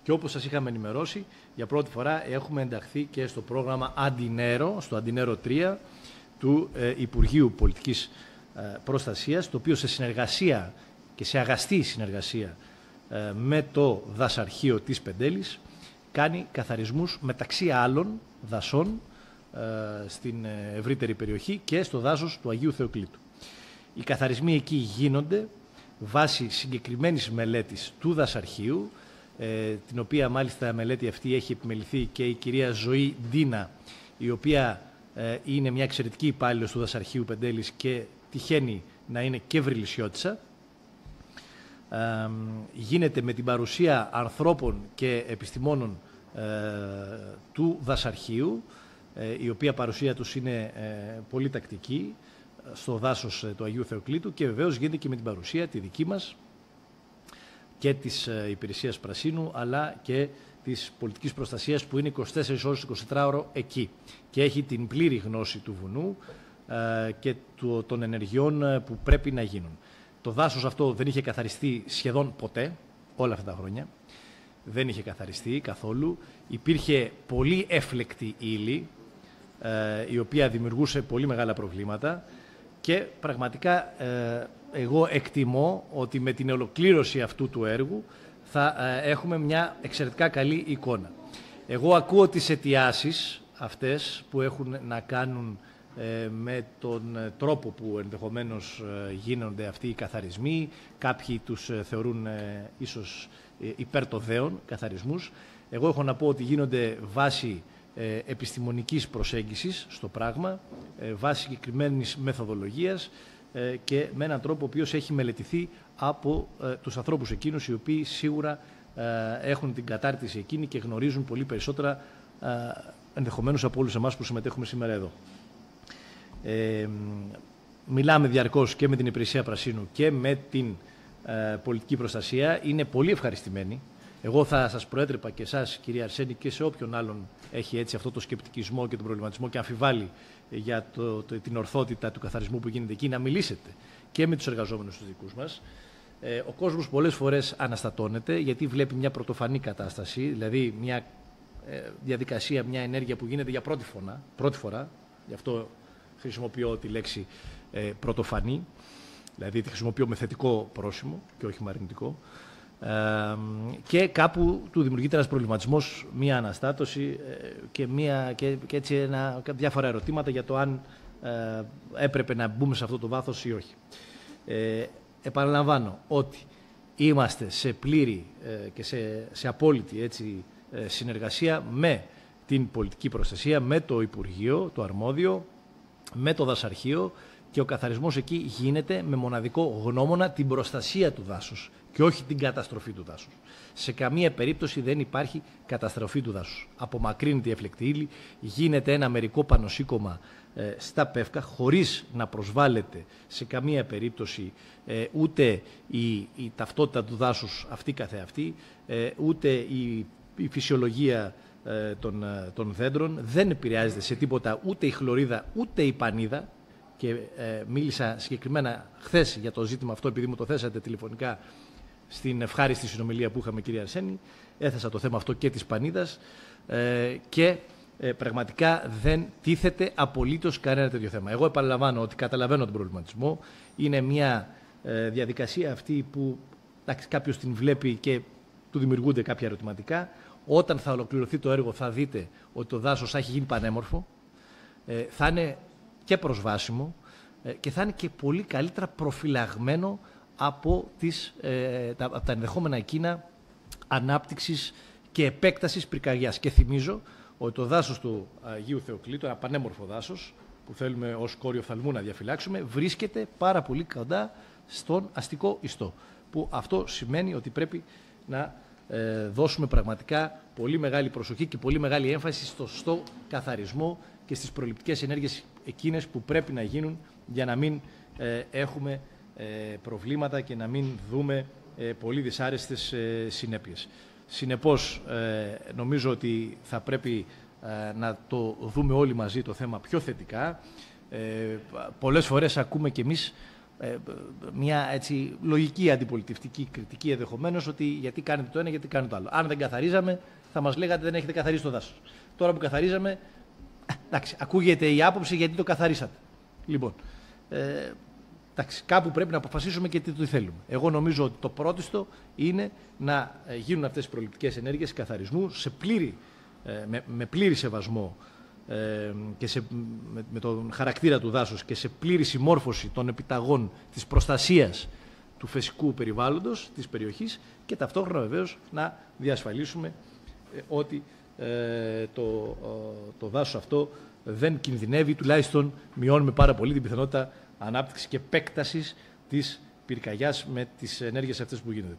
Και όπως σας είχαμε ενημερώσει, για πρώτη φορά έχουμε ενταχθεί και στο πρόγραμμα Αντινέρο, στο Αντινέρο 3 του Υπουργείου Πολιτικής Προστασίας, το οποίο σε συνεργασία και σε αγαστή συνεργασία με το δασαρχείο της Πεντέλης κάνει καθαρισμούς μεταξύ άλλων δασών στην ευρύτερη περιοχή και στο δάσος του Αγίου Θεοκλήτου. Οι καθαρισμοί εκεί γίνονται βάσει συγκεκριμένης μελέτης του δασαρχείου, την οποία μάλιστα μελέτη αυτή έχει επιμεληθεί και η κυρία Ζωή Ντίνα, η οποία είναι μια εξαιρετική υπάλληλος του δασαρχείου Πεντέλης και τυχαίνει να είναι και βρυλισιώτισσα. Γίνεται με την παρουσία ανθρώπων και επιστημόνων του δασαρχείου, η οποία παρουσία τους είναι πολύ τακτική στο δάσος του Αγίου Θεοκλήτου, και βεβαίως γίνεται και με την παρουσία τη δική μας και της Υπηρεσίας Πρασίνου, αλλά και της πολιτικής προστασίας, που είναι 24 ώρες 24ωρο εκεί και έχει την πλήρη γνώση του βουνού και των ενεργειών που πρέπει να γίνουν. Το δάσος αυτό δεν είχε καθαριστεί σχεδόν ποτέ, όλα αυτά τα χρόνια. Δεν είχε καθαριστεί καθόλου. Υπήρχε πολύ έφλεκτη ύλη, η οποία δημιουργούσε πολύ μεγάλα προβλήματα, και πραγματικά εγώ εκτιμώ ότι με την ολοκλήρωση αυτού του έργου θα έχουμε μια εξαιρετικά καλή εικόνα. Εγώ ακούω τις αιτιάσεις αυτές που έχουν να κάνουν με τον τρόπο που ενδεχομένως γίνονται αυτοί οι καθαρισμοί. Κάποιοι τους θεωρούν ίσως υπέρ το δέον καθαρισμούς. Εγώ έχω να πω ότι γίνονται βάσει επιστημονικής προσέγγισης στο πράγμα, βάσει συγκεκριμένης μεθοδολογίας και με έναν τρόπο ο οποίος έχει μελετηθεί από τους ανθρώπους εκείνους, οι οποίοι σίγουρα έχουν την κατάρτιση εκείνη και γνωρίζουν πολύ περισσότερα ενδεχομένως από όλους εμάς που συμμετέχουμε σήμερα εδώ. Μιλάμε διαρκώς και με την Υπηρεσία Πρασίνου και με την πολιτική προστασία. Είναι πολύ ευχαριστημένοι. Εγώ θα σας προέτρεπα και εσάς, κυρία Αρσένη, και σε όποιον άλλον έχει έτσι αυτό το σκεπτικισμό και τον προβληματισμό και αμφιβάλλει για την ορθότητα του καθαρισμού που γίνεται εκεί, να μιλήσετε και με τους εργαζόμενους τους δικούς μας. Ο κόσμος πολλές φορές αναστατώνεται γιατί βλέπει μια πρωτοφανή κατάσταση, δηλαδή μια διαδικασία, μια ενέργεια που γίνεται για πρώτη φορά. Γι' αυτό χρησιμοποιώ τη λέξη πρωτοφανή, δηλαδή τη χρησιμοποιώ με θετικό πρόσημο και όχι με αρνητικό. Και κάπου του δημιουργείται ένας προβληματισμός, μία αναστάτωση και έτσι διάφορα ερωτήματα για το αν έπρεπε να μπούμε σε αυτό το βάθος ή όχι. Επαναλαμβάνω ότι είμαστε σε πλήρη και σε απόλυτη έτσι, συνεργασία με την πολιτική προστασία, με το Υπουργείο, το αρμόδιο, με το δασαρχείο, και ο καθαρισμός εκεί γίνεται με μοναδικό γνώμονα την προστασία του δάσους και όχι την καταστροφή του δάσους. Σε καμία περίπτωση δεν υπάρχει καταστροφή του δάσους. Απομακρύνεται η έφλεκτη ύλη, γίνεται ένα μερικό πανοσύκωμα στα πεύκα, χωρίς να προσβάλλεται σε καμία περίπτωση ούτε η ταυτότητα του δάσους αυτή καθεαυτή, ούτε η φυσιολογία των δέντρων. Δεν επηρεάζεται σε τίποτα ούτε η χλωρίδα ούτε η πανίδα. Και μίλησα συγκεκριμένα χθες για το ζήτημα αυτό, επειδή μου το θέσατε τηλεφωνικά στην ευχάριστη συνομιλία που είχαμε, κυρία Αρσένη. Έθεσα το θέμα αυτό και της πανίδας και πραγματικά δεν τίθεται απολύτως κανένα τέτοιο θέμα. Εγώ επαναλαμβάνω ότι καταλαβαίνω τον προβληματισμό. Είναι μια διαδικασία αυτή που κάποιος την βλέπει και του δημιουργούνται κάποια ερωτηματικά. Όταν θα ολοκληρωθεί το έργο θα δείτε ότι το δάσος θα έχει γίνει πανέμορφο, θα είναι και προσβάσιμο και θα είναι και πολύ καλύτερα προφυλαγμένο από τα ενδεχόμενα εκείνα ανάπτυξης και επέκτασης πυρκαγιάς. Και θυμίζω ότι το δάσος του Αγίου Θεοκλήτου, ένα πανέμορφο δάσος που θέλουμε ως κόριο οφθαλμού να διαφυλάξουμε, βρίσκεται πάρα πολύ κοντά στον αστικό ιστό. Που αυτό σημαίνει ότι πρέπει να δώσουμε πραγματικά πολύ μεγάλη προσοχή και πολύ μεγάλη έμφαση στο καθαρισμό και στις προληπτικές ενέργειες εκείνες που πρέπει να γίνουν για να μην έχουμε προβλήματα και να μην δούμε πολύ δυσάρεστες συνέπειες. Συνεπώς, νομίζω ότι θα πρέπει να το δούμε όλοι μαζί το θέμα πιο θετικά. Πολλές φορές ακούμε κι εμείς μια έτσι, λογική αντιπολιτευτική κριτική ενδεχομένως ότι γιατί κάνετε το ένα, γιατί κάνετε το άλλο. Αν δεν καθαρίζαμε, θα μας λέγατε δεν έχετε καθαρίσει το δάσος. Τώρα που καθαρίζαμε, εντάξει, ακούγεται η άποψη γιατί το καθαρίσατε. Λοιπόν, εντάξει, κάπου πρέπει να αποφασίσουμε και τι θέλουμε. Εγώ νομίζω ότι το πρώτιστο είναι να γίνουν αυτές οι προληπτικές ενέργειες καθαρισμού με πλήρη σεβασμό και με τον χαρακτήρα του δάσους και σε πλήρη συμμόρφωση των επιταγών της προστασίας του φυσικού περιβάλλοντος της περιοχής και ταυτόχρονα βεβαίως να διασφαλίσουμε ότι το δάσος αυτό δεν κινδυνεύει, τουλάχιστον μειώνουμε πάρα πολύ την πιθανότητα ανάπτυξης και επέκτασης της πυρκαγιάς με τις ενέργειες αυτές που γίνονται.